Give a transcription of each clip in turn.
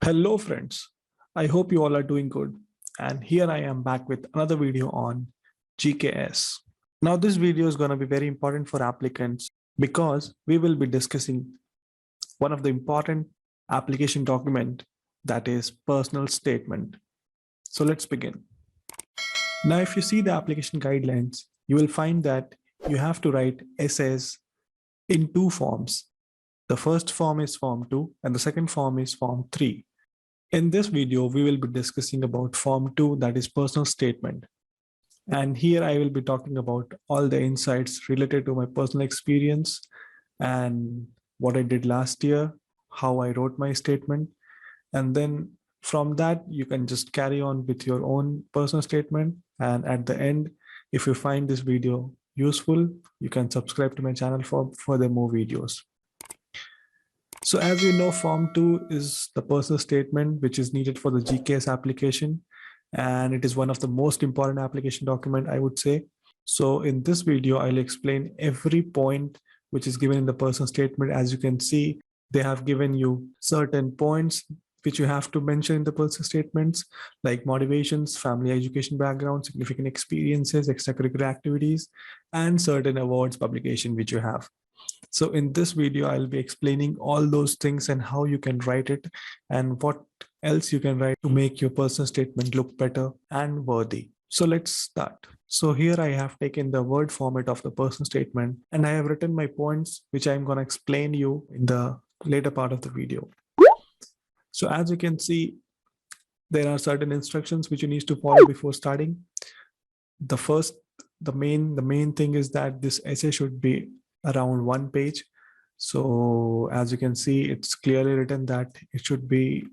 Hello friends, I hope you all are doing good, and here I am back with another video on GKS. Now this video is going to be very important for applicants because we will be discussing one of the important application document, that is personal statement. So let's begin. Now if you see the application guidelines, you will find that you have to write essays in two forms. The first form is form 2 and the second form is form 3. In this video, we will be discussing about form 2, that is personal statement. And here I will be talking about all the insights related to my personal experience and what I did last year, how I wrote my statement. And then from that, you can just carry on with your own personal statement. And at the end, if you find this video useful, you can subscribe to my channel for further more videos. So as you know, Form 2 is the personal statement which is needed for the GKS application. And it is one of the most important application document, I would say. So in this video, I'll explain every point which is given in the personal statement. As you can see, they have given you certain points which you have to mention in the personal statements, like motivations, family education background, significant experiences, extracurricular activities, and certain awards publication which you have. So in this video, I'll be explaining all those things and how you can write it and what else you can write to make your personal statement look better and worthy. So let's start. So here I have taken the Word format of the personal statement and I have written my points, which I'm going to explain you in the later part of the video. So as you can see, there are certain instructions which you need to follow before starting. The main thing is that this essay should be around 1 page. So as you can see, it's clearly written that it should be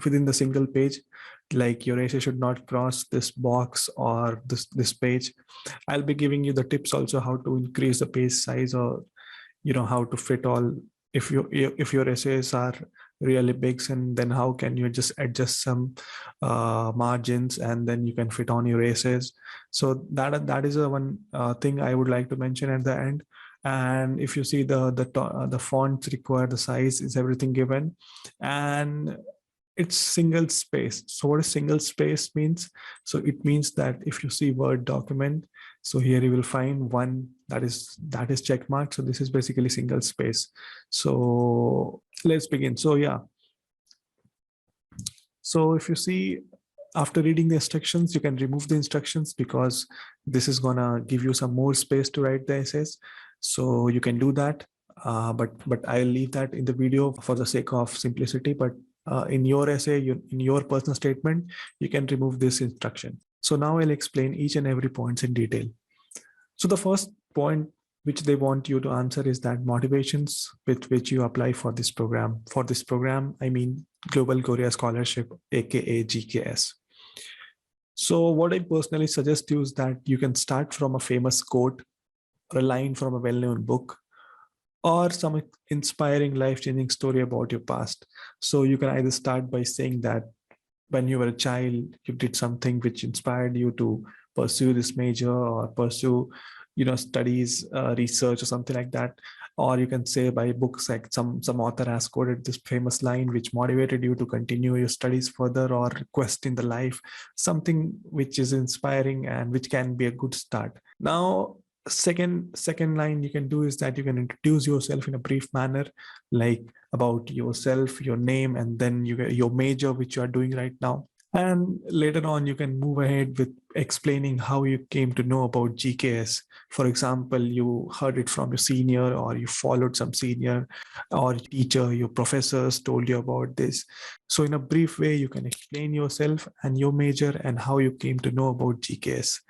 within the single page, like your essay should not cross this box or this page. I'll be giving you the tips also how to increase the page size, or how to fit all. If your essays are really big, and then how can you just adjust some margins and then you can fit on your essays. So that is a one thing I would like to mention at the end. And if you see the fonts required, the size is everything given, and it's single space. So what is single space means? So it means that if you see Word document, so here you will find one that is check mark. So this is basically single space. So let's begin. So yeah. So if you see, after reading the instructions, you can remove the instructions because this is gonna give you some more space to write the essays. So you can do that, but I'll leave that in the video for the sake of simplicity. But in your essay, in your personal statement, you can remove this instruction. So now I'll explain each and every points in detail. So the first point which they want you to answer is that motivations with which you apply for this program. For this program, I mean Global Korea Scholarship, aka GKS. So what I personally suggest you is that you can start from a famous quote or a line from a well-known book, or some inspiring life-changing story about your past. So you can either start by saying that when you were a child, you did something which inspired you to pursue this major or pursue, studies, research or something like that. Or you can say by books, like some author has quoted this famous line which motivated you to continue your studies further or quest in the life, something which is inspiring and which can be a good start. Now, second line you can do is that you can introduce yourself in a brief manner, like about yourself, your name, and then your major which you are doing right now. And later on, you can move ahead with explaining how you came to know about GKS. For example, you heard it from your senior, or you followed some senior or teacher, your professors told you about this. So in a brief way, you can explain yourself and your major and how you came to know about GKS.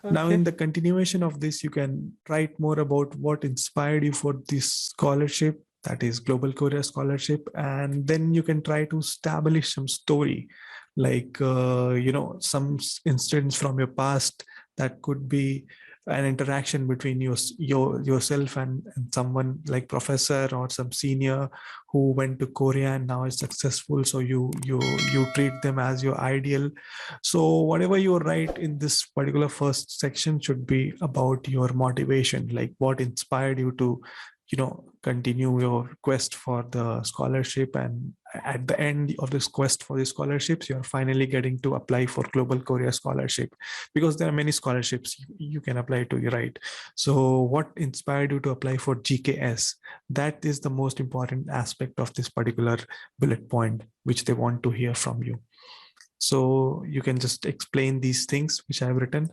Okay. Now, in the continuation of this, you can write more about what inspired you for this scholarship, that is Global Korea Scholarship, and then you can try to establish some story, like some incidents from your past that could be an interaction between yourself and someone like professor or some senior who went to Korea and now is successful. So you treat them as your ideal. So whatever you write in this particular first section should be about your motivation, like what inspired you to continue your quest for the scholarship, and at the end of this quest for the scholarships, you're finally getting to apply for Global Korea Scholarship, because there are many scholarships you can apply to, right? So what inspired you to apply for GKS? That is the most important aspect of this particular bullet point, which they want to hear from you. So you can just explain these things which I've written.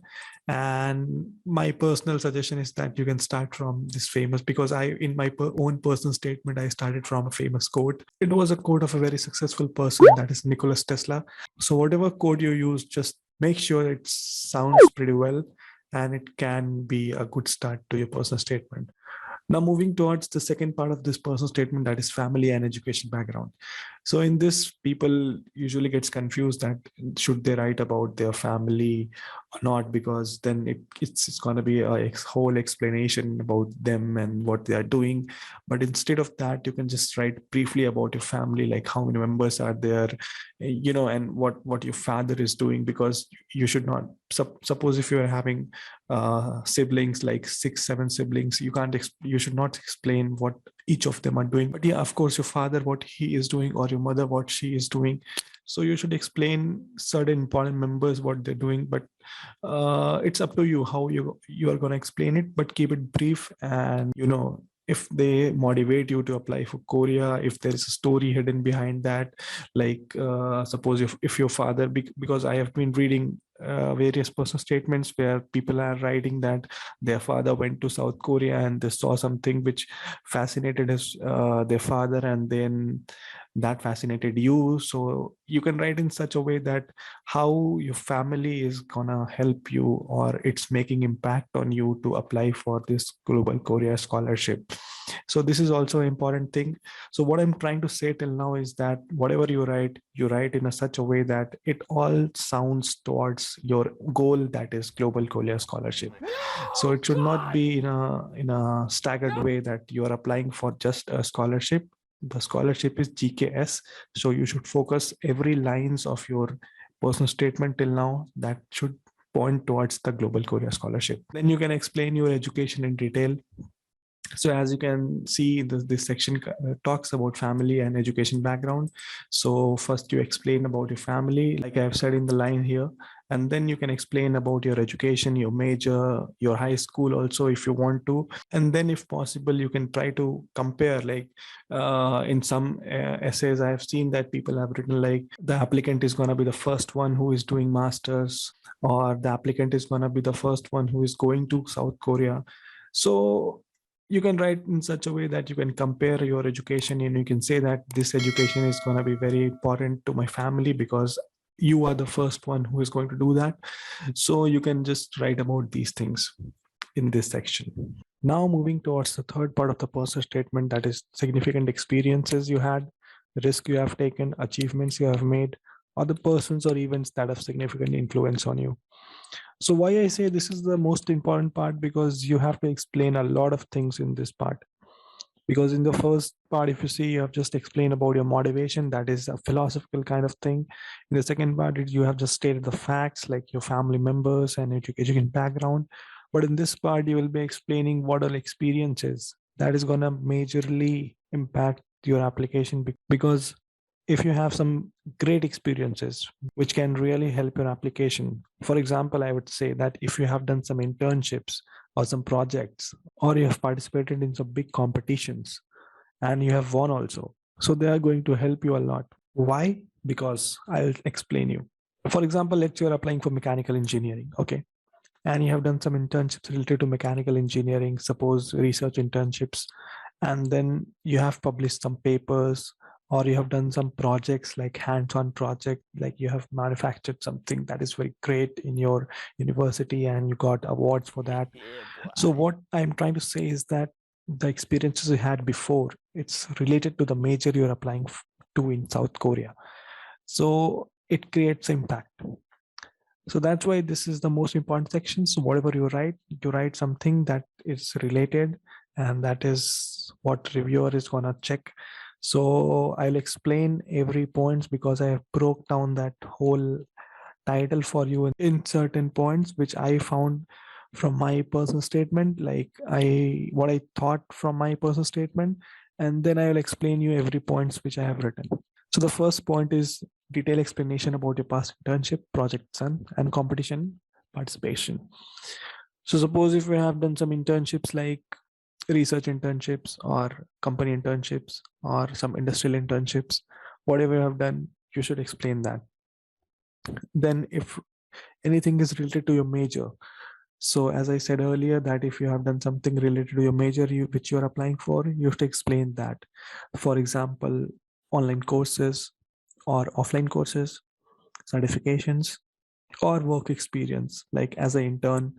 And my personal suggestion is that you can start from this famous, because in my own personal statement, I started from a famous quote. It was a quote of a very successful person, that is Nicholas Tesla. So whatever code you use, just make sure it sounds pretty well, and it can be a good start to your personal statement. Now, moving towards the second part of this personal statement, that is family and education background. So in this, people usually gets confused that should they write about their family or not, because then it's going to be a whole explanation about them and what they are doing. But instead of that, you can just write briefly about your family, like how many members are there, and what your father is doing, because you should not suppose if you are having siblings, like 6 7 siblings, you should not explain what each of them are doing. But yeah, of course, your father, what he is doing, or your mother, what she is doing. So you should explain certain important members what they're doing. But it's up to you how you are going to explain it, but keep it brief. And if they motivate you to apply for Korea, if there is a story hidden behind that, like suppose if your father, because I have been reading various personal statements where people are writing that their father went to South Korea and they saw something which fascinated their father, and then that fascinated you. So you can write in such a way that how your family is gonna help you, or it's making impact on you to apply for this Global Korea Scholarship. So this is also an important thing. So what I'm trying to say till now is that whatever you write in such a way that it all sounds towards your goal, that is Global Korea Scholarship. So it should not be in a staggered way that you are applying for just a scholarship. The scholarship is GKS, so you should focus every lines of your personal statement till now that should point towards the Global Korea Scholarship. Then you can explain your education in detail. So as you can see, this section talks about family and education background. So first you explain about your family, like I've said in the line here, and then you can explain about your education, your major, your high school also if you want to. And then if possible, you can try to compare, like in some essays I've seen that people have written like the applicant is going to be the first one who is doing masters, or the applicant is going to be the first one who is going to South Korea. So you can write in such a way that you can compare your education, and you can say that this education is going to be very important to my family because you are the first one who is going to do that. So you can just write about these things in this section. Now moving towards the third part of the personal statement, that is significant experiences you had, risk you have taken, achievements you have made, other persons or events that have significant influence on you. So why I say this is the most important part, because you have to explain a lot of things in this part. Because in the first part, if you see, you have just explained about your motivation, that is a philosophical kind of thing. In the second part, you have just stated the facts like your family members and education background. But in this part, you will be explaining what are experiences that is going to majorly impact your application, because if you have some great experiences which can really help your application. For example, I would say that if you have done some internships or some projects, or you have participated in some big competitions and you have won also, so they are going to help you a lot. Why? Because I'll explain you. For example, let's say you're applying for mechanical engineering, okay, and you have done some internships related to mechanical engineering, suppose research internships, and then you have published some papers, or you have done some projects like hands-on project, like you have manufactured something that is very great in your university and you got awards for that. So what I'm trying to say is that the experiences you had before, it's related to the major you're applying to in South Korea, so it creates impact. So that's why this is the most important section. So whatever you write something that is related, and that is what reviewer is gonna check. So I'll explain every points because I have broke down that whole title for you in certain points which I found from my personal statement, like what I thought from my personal statement, and then I will explain you every points which I have written. So the first point is detailed explanation about your past internship, projects, and competition participation. So suppose if you have done some internships like research internships or company internships or some industrial internships, whatever you have done, you should explain that. Then if anything is related to your major, so as I said earlier, that if you have done something related to your major which you are applying for, you have to explain that. For example, online courses or offline courses, certifications, or work experience, like as an intern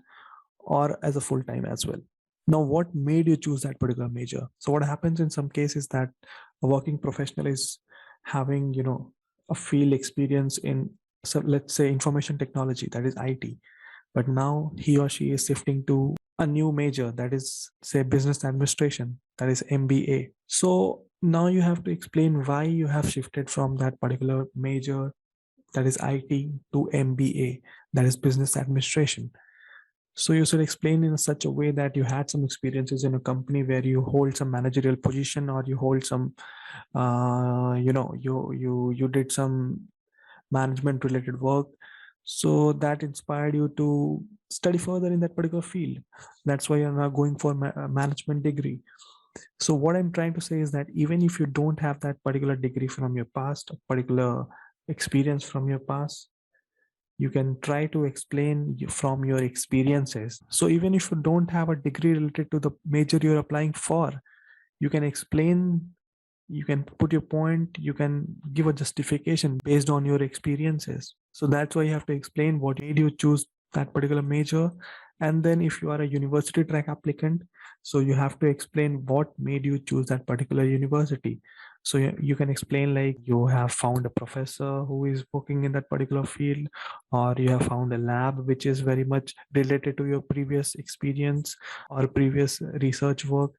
or as a full time as well. Now, what made you choose that particular major? So, what happens in some cases that a working professional is having, a field experience in, so let's say, information technology, that is IT, but now he or she is shifting to a new major, that is, say, business administration, that is MBA. So now you have to explain why you have shifted from that particular major, that is IT, to MBA, that is business administration. So you should explain in such a way that you had some experiences in a company where you hold some managerial position, or you hold some, you did some management related work. So that inspired you to study further in that particular field. That's why you're now going for a management degree. So what I'm trying to say is that even if you don't have that particular degree from your past, a particular experience from your past, you can try to explain from your experiences. So even if you don't have a degree related to the major you're applying for, you can explain, you can put your point, you can give a justification based on your experiences. So that's why you have to explain what made you choose that particular major. And then if you are a university track applicant, so you have to explain what made you choose that particular university. So you can explain like you have found a professor who is working in that particular field, or you have found a lab which is very much related to your previous experience or previous research work.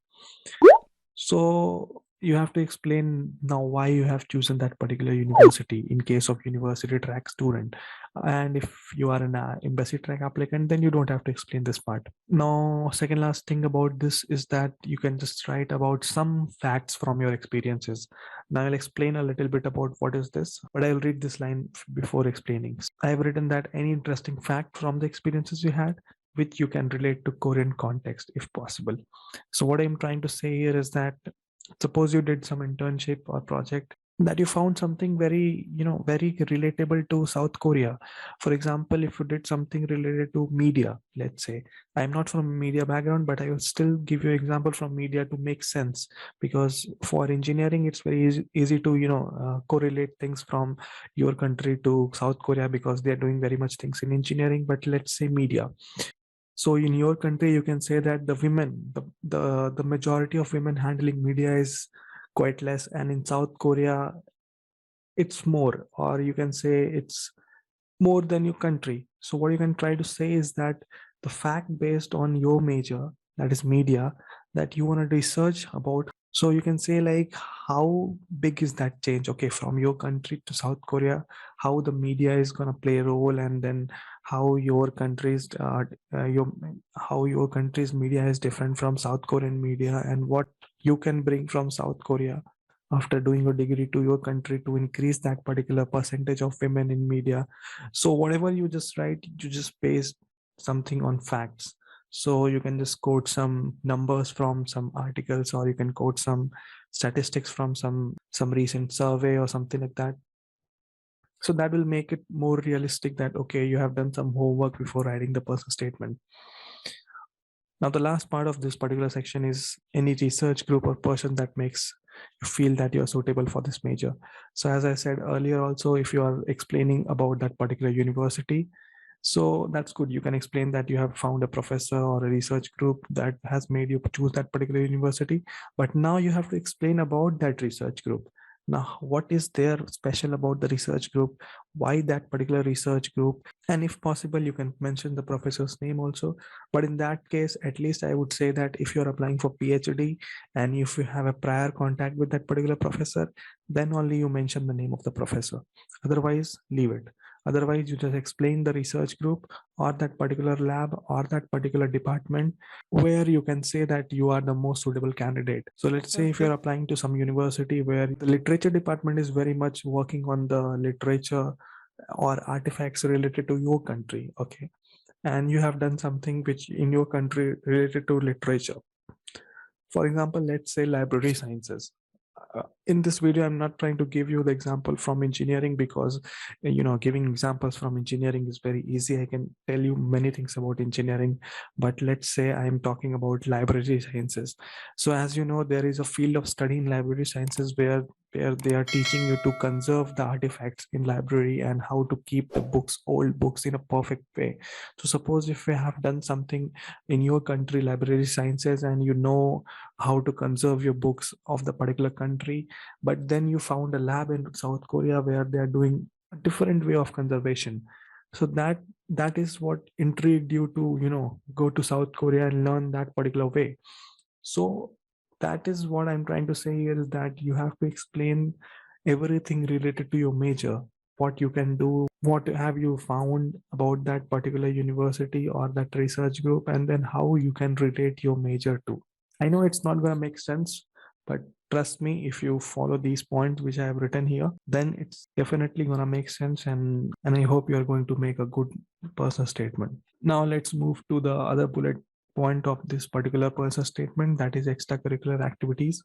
So you have to explain now why you have chosen that particular university in case of university track student. And if you are an embassy track applicant, then you don't have to explain this part. Now, second last thing about this is that you can just write about some facts from your experiences. Now I'll explain a little bit about what is this, but I'll read this line before explaining. I have written that any interesting fact from the experiences you had, which you can relate to Korean context if possible. So what I'm trying to say here is that suppose you did some internship or project that you found something very, very relatable to South Korea. For example, if you did something related to media, let's say, I'm not from media background, but I will still give you example from media to make sense, because for engineering, it's very easy to, correlate things from your country to South Korea because they're doing very much things in engineering. But let's say media. So in your country, you can say that the women, the majority of women handling media is quite less, and in South Korea, it's more, or you can say it's more than your country. So what you can try to say is that the fact based on your major, that is media, that you want to research about. So you can say like how big is that change? Okay, from your country to South Korea, how the media is gonna play a role, and then how your country's your how your country's media is different from South Korean media, and what you can bring from South Korea after doing your degree to your country to increase that particular percentage of women in media. So whatever you just write, you just base something on facts. So you can just quote some numbers from some articles, or you can quote some statistics from some recent survey or something like that. So that will make it more realistic that okay, you have done some homework before writing the personal statement. Now, the last part of this particular section is any research group or person that makes you feel that you're suitable for this major. So as I said earlier, also, if you are explaining about that particular university, so that's good. You can explain that you have found a professor or a research group that has made you choose that particular university. But now you have to explain about that research group. Now, what is there special about the research group? Why that particular research group? And if possible, you can mention the professor's name also. But in that case, at least I would say that if you're applying for PhD and if you have a prior contact with that particular professor, then only you mention the name of the professor. Otherwise, leave it. Otherwise, you just explain the research group or that particular lab or that particular department where you can say that you are the most suitable candidate. So let's say if you're applying to some university where the literature department is very much working on the literature or artifacts related to your country, okay, and you have done something which in your country related to literature. For example, let's say library sciences. In this video, I'm not trying to give you the example from engineering because, giving examples from engineering is very easy. I can tell you many things about engineering, but let's say I'm talking about library sciences. So as you know, there is a field of study in library sciences where they are teaching you to conserve the artifacts in library and how to keep the books, old books, in a perfect way. So suppose if you have done something in your country, library sciences, and you know how to conserve your books of the particular country, but then you found a lab in South Korea where they are doing a different way of conservation. So that is what intrigued you to go to South Korea and learn that particular way. So that is what I'm trying to say here, is that you have to explain everything related to your major, what you can do, what have you found about that particular university or that research group, and then how you can relate your major to. I know it's not going to make sense, but trust me, if you follow these points which I have written here, then it's definitely going to make sense, and I hope you are going to make a good personal statement. Now let's move to the other bullet point of this particular personal statement, that is extracurricular activities.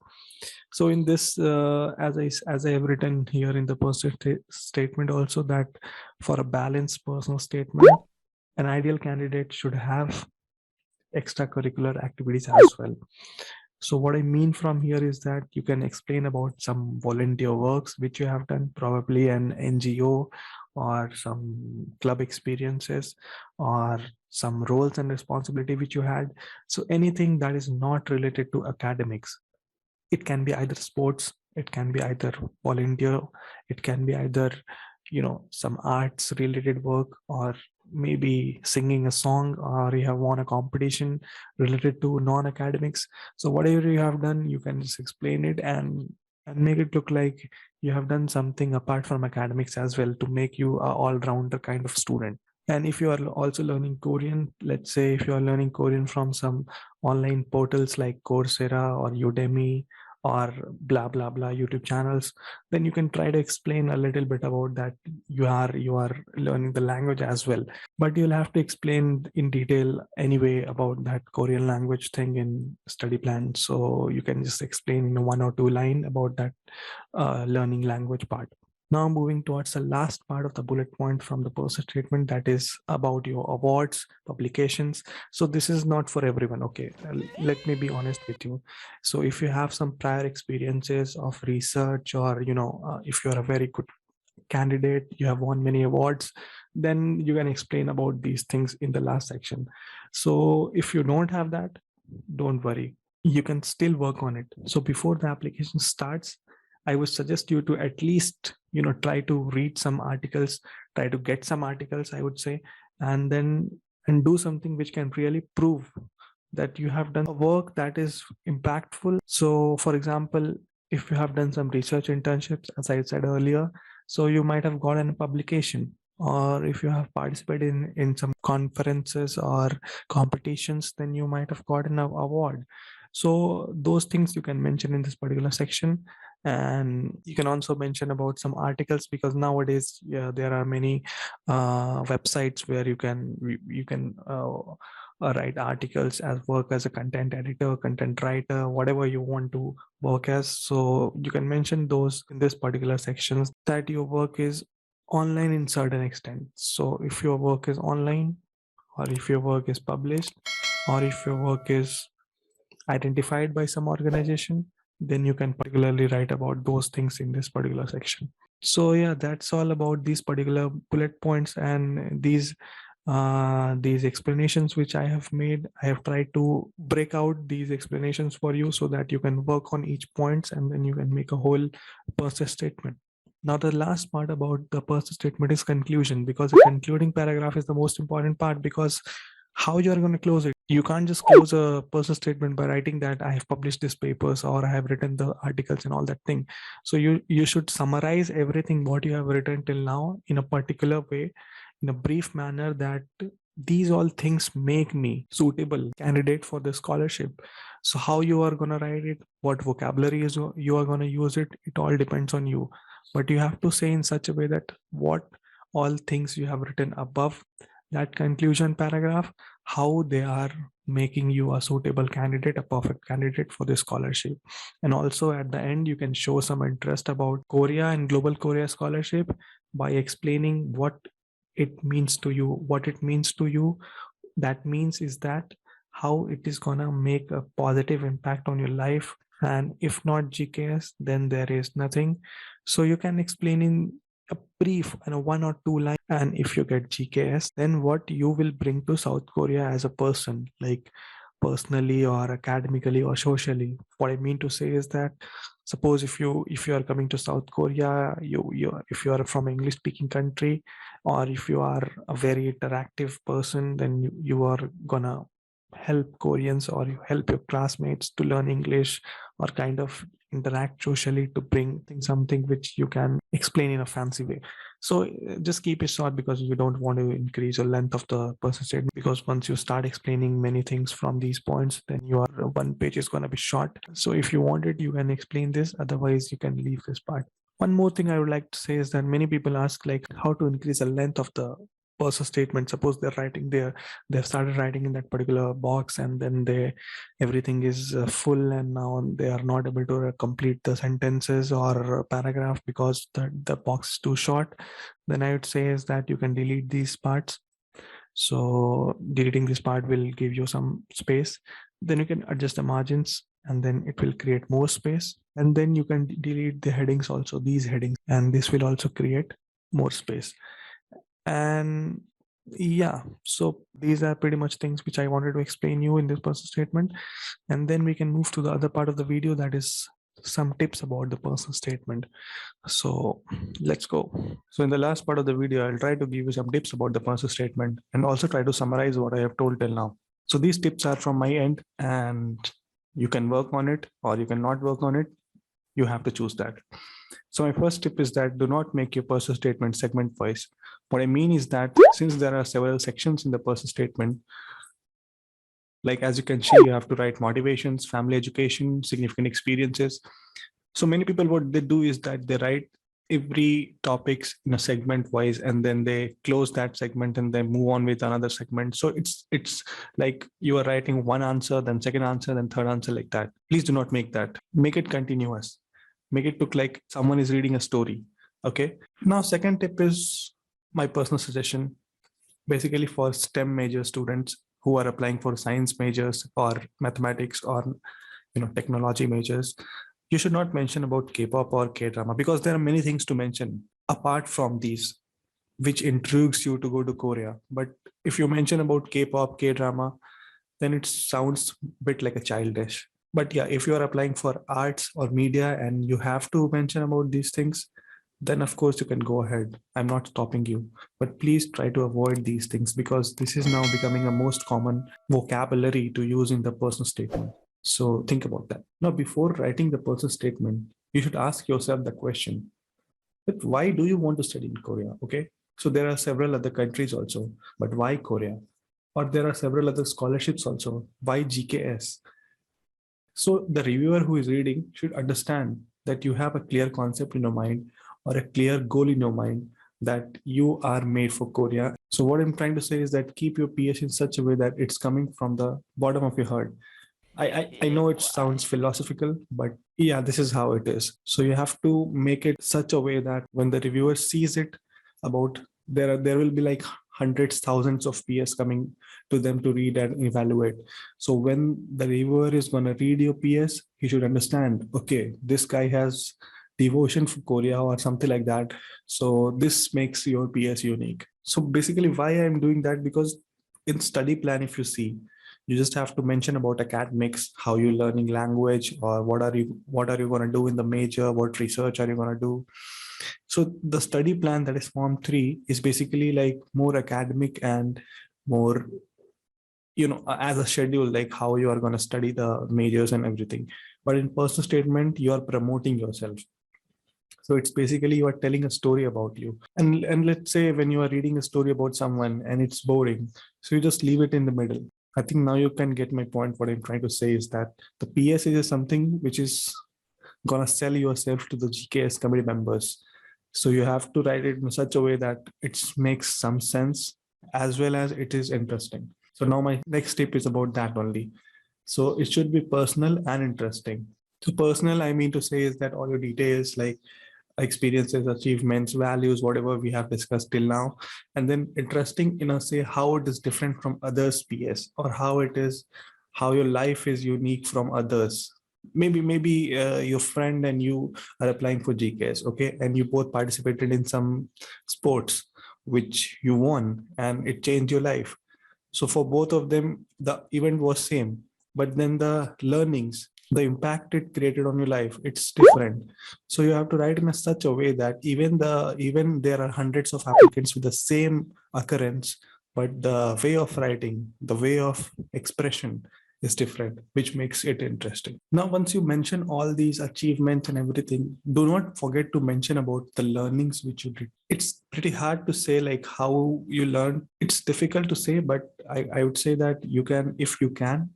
So in this, as I have written here in the personal statement also, that for a balanced personal statement, an ideal candidate should have extracurricular activities as well. So what I mean from here is that you can explain about some volunteer works which you have done, probably an NGO or some club experiences or some roles and responsibility which you had. So anything that is not related to academics. It can be either sports, it can be either volunteer, it can be either some arts related work, or maybe singing a song, or you have won a competition related to non-academics. So whatever you have done, you can just explain it and make it look like you have done something apart from academics as well, to make you a all-rounder kind of student. And if you are also learning Korean, let's say if you are learning Korean from some online portals like Coursera or Udemy or blah blah blah YouTube channels, then you can try to explain a little bit about that. You are learning the language as well, but you'll have to explain in detail anyway about that Korean language thing in study plan. So you can just explain in 1 or 2 line about that learning language part. Now moving towards the last part of the bullet point from the person statement, that is about your awards, publications. So this is not for everyone, okay? Let me be honest with you. So if you have some prior experiences of research, or if you're a very good candidate, you have won many awards, then you can explain about these things in the last section. So if you don't have that, don't worry, you can still work on it. So before the application starts, I would suggest you to at least try to read some articles, try to get some articles, I would say, and then and do something which can really prove that you have done a work that is impactful. So for example, if you have done some research internships, as I said earlier, so you might have gotten a publication, or if you have participated in some conferences or competitions, then you might have gotten an award. So those things you can mention in this particular section. And you can also mention about some articles, because nowadays, yeah, there are many websites where you can write articles, as work as a content editor, content writer, whatever you want to work as. So you can mention those in this particular sections, that your work is online in certain extent. So if your work is online, or if your work is published, or if your work is identified by some organization, then you can particularly write about those things in this particular section. So yeah, that's all about these particular bullet points, and these explanations which I have made. I have tried to break out these explanations for you so that you can work on each points, and then you can make a whole purpose statement. Now, the last part about the purpose statement is conclusion, because the concluding paragraph is the most important part, because how you are going to close it. You can't just close a personal statement by writing that I have published these papers or I have written the articles and all that thing. So you should summarize everything what you have written till now in a particular way, in a brief manner, that these all things make me suitable candidate for the scholarship. So how you are going to write it, what vocabulary is you are going to use it all depends on you. But you have to say in such a way that what all things you have written above that conclusion paragraph, how they are making you a suitable candidate, a perfect candidate for this scholarship. And also at the end, you can show some interest about Korea and Global Korea Scholarship by explaining what it means to you, That means is that how it is gonna make a positive impact on your life. And if not GKS, then there is nothing. So you can explain in a brief and a 1 or 2 line. And if you get GKS, then what you will bring to South Korea as a person, like personally or academically or socially. What I mean to say is that suppose if you are coming to South Korea, you if you are from English speaking country, or if you are a very interactive person, then you are gonna help Koreans or you help your classmates to learn English or kind of interact socially to bring something which you can explain in a fancy way. So just keep it short because you don't want to increase the length of the person statement, because once you start explaining many things from these points, then your one page is going to be short. So if you want it, you can explain this, otherwise you can leave this part. One more thing I would like to say is that many people ask like how to increase the length of the person statement. Suppose they're writing there, they've started writing in that particular box, and then everything is full, and now they are not able to complete the sentences or paragraph because the box is too short. Then I would say is that you can delete these parts. So deleting this part will give you some space. Then you can adjust the margins, and then it will create more space. And then you can delete the headings also, these headings, and this will also create more space. And yeah, so these are pretty much things which I wanted to explain you in this personal statement. And then we can move to the other part of the video, that is some tips about the personal statement. So let's go. So in the last part of the video, I'll try to give you some tips about the personal statement and also try to summarize what I have told till now. So these tips are from my end, and you can work on it or you can not work on it. You have to choose that. So my first tip is that do not make your personal statement segment wise. What I mean is that since there are several sections in the personal statement, like as you can see, you have to write motivations, family education, significant experiences. So many people, what they do is that they write every topics in a segment wise, and then they close that segment and they move on with another segment. So it's like you are writing one answer, then second answer, then third answer, like that. Please do not make that. Make it continuous. Make it look like someone is reading a story. Okay. Now, second tip is my personal suggestion, basically for STEM major students who are applying for science majors or mathematics or technology majors. You should not mention about K-pop or K-drama because there are many things to mention apart from these which intrigues you to go to Korea. But if you mention about K-pop, K-drama, then it sounds a bit like a childish. But yeah, if you are applying for arts or media and you have to mention about these things, then of course you can go ahead. I'm not stopping you. But please try to avoid these things because this is now becoming a most common vocabulary to use in the personal statement. So think about that. Now, before writing the personal statement, you should ask yourself the question, but why do you want to study in Korea? Okay. So there are several other countries also, but why Korea? Or there are several other scholarships also. Why GKS? So the reviewer who is reading should understand that you have a clear concept in your mind or a clear goal in your mind that you are made for Korea. So what I'm trying to say is that keep your PS in such a way that it's coming from the bottom of your heart. I know it sounds philosophical, but yeah, this is how it is. So you have to make it such a way that when the reviewer sees it, about there will be like hundreds, thousands of PS coming to them to read and evaluate. So when the reviewer is going to read your PS, he should understand, okay, this guy has devotion for Korea or something like that. So this makes your PS unique. So basically why I'm doing that, because in study plan, if you see, you just have to mention about academics, how you're learning language, or what are you going to do in the major, what research are you going to do. So the study plan, that is form 3, is basically like more academic and more as a schedule, like how you are going to study the majors and everything. But in personal statement, you are promoting yourself. So it's basically you are telling a story about you. And let's say when you are reading a story about someone and it's boring, so you just leave it in the middle. I think now you can get my point. What I'm trying to say is that the PS is something which is gonna sell yourself to the GKS committee members. So you have to write it in such a way that it makes some sense as well as it is interesting. So now my next tip is about that only. So it should be personal and interesting. So personal, I mean to say is that all your details like experiences, achievements, values, whatever we have discussed till now. And then interesting, say how it is different from others PS, or how your life is unique from others. Maybe your friend and you are applying for GKS, okay, and you both participated in some sports which you won and it changed your life. So for both of them, the event was same, but then the learnings, the impact it created on your life, it's different. So you have to write in such a way that even there are hundreds of applicants with the same occurrence, but the way of writing, the way of expression is different, which makes it interesting. Now, once you mention all these achievements and everything, do not forget to mention about the learnings which you did. It's pretty hard to say like how you learned. It's difficult to say, but I would say that you can, if you can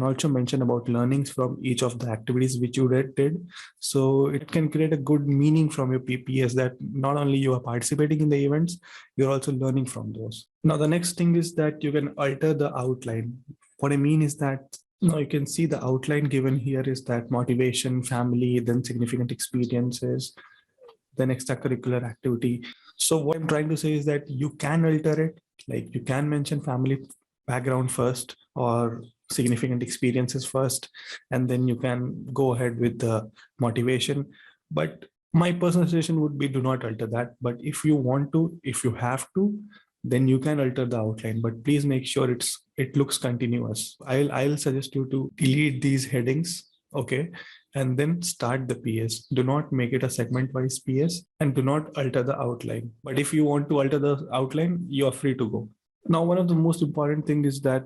also mention about learnings from each of the activities which you did. So it can create a good meaning from your PPS that not only you are participating in the events, you're also learning from those. Now, the next thing is that you can alter the outline. What I mean is that now you can see the outline given here is that motivation, family, then significant experiences, then extracurricular activity. So what I'm trying to say is that you can alter it, like you can mention family background first or significant experiences first, and then you can go ahead with the motivation. But my personal suggestion would be do not alter that. But if you want to, if you have to, then you can alter the outline, but please make sure it looks continuous. I'll suggest you to delete these headings, okay, and then start the PS. Do not make it a segment wise PS, and do not alter the outline. But if you want to alter the outline, you are free to go. Now, one of the most important thing is that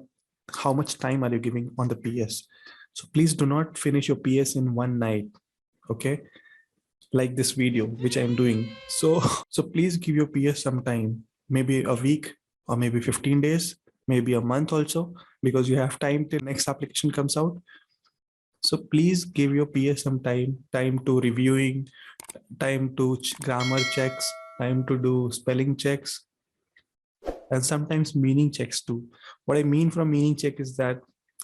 how much time are you giving on the PS? So please do not finish your PS in one night, okay? Like this video, which I'm doing. So please give your PS some time, maybe a week or maybe 15 days, maybe a month also, because you have time till next application comes out. So please give your PS some time to reviewing, time to grammar checks, time to do spelling checks, and sometimes meaning checks too. What I mean from meaning check is that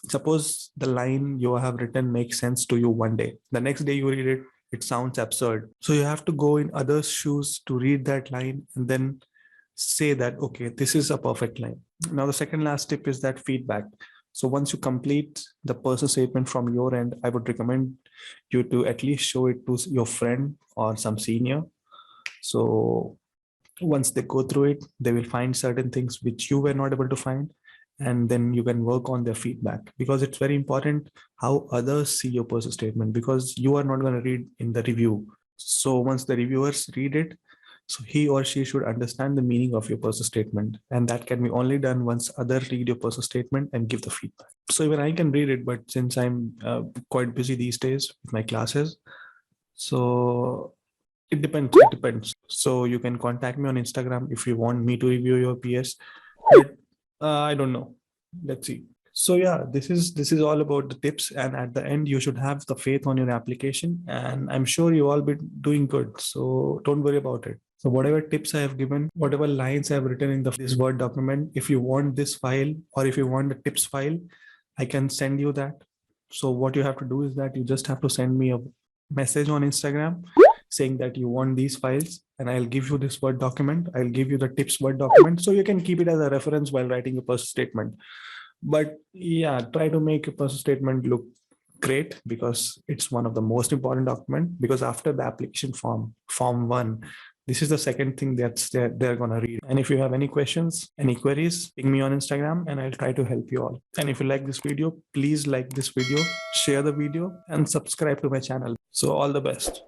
suppose the line you have written makes sense to you one day, the next day you read it, it sounds absurd. So you have to go in others' shoes to read that line and then say that, okay, this is a perfect line. Now, the second last tip is that feedback. So once you complete the personal statement from your end, I would recommend you to at least show it to your friend or some senior. So once they go through it, they will find certain things which you were not able to find, and then you can work on their feedback, because it's very important how others see your personal statement, because you are not going to read in the review. So once the reviewers read it, so he or she should understand the meaning of your personal statement, and that can be only done once others read your personal statement and give the feedback. So even I can read it, but since I'm quite busy these days with my classes, so it depends. It depends. So you can contact me on Instagram if you want me to review your PS. But I don't know. Let's see. So yeah, this is all about the tips, and at the end you should have the faith on your application, and I'm sure you all be doing good. So don't worry about it. So whatever tips I have given, whatever lines I have written in this Word document, if you want this file or if you want the tips file, I can send you that. So what you have to do is that you just have to send me a message on Instagram saying that you want these files, and I'll give you this Word document. I'll give you the tips Word document, so you can keep it as a reference while writing your personal statement. But yeah, try to make your personal statement look great, because it's one of the most important document, because after the application form 1, this is the second thing they're going to read. And if you have any questions, any queries, ping me on Instagram and I'll try to help you all. And if you like this video, please like this video, share the video, and subscribe to my channel. So all the best.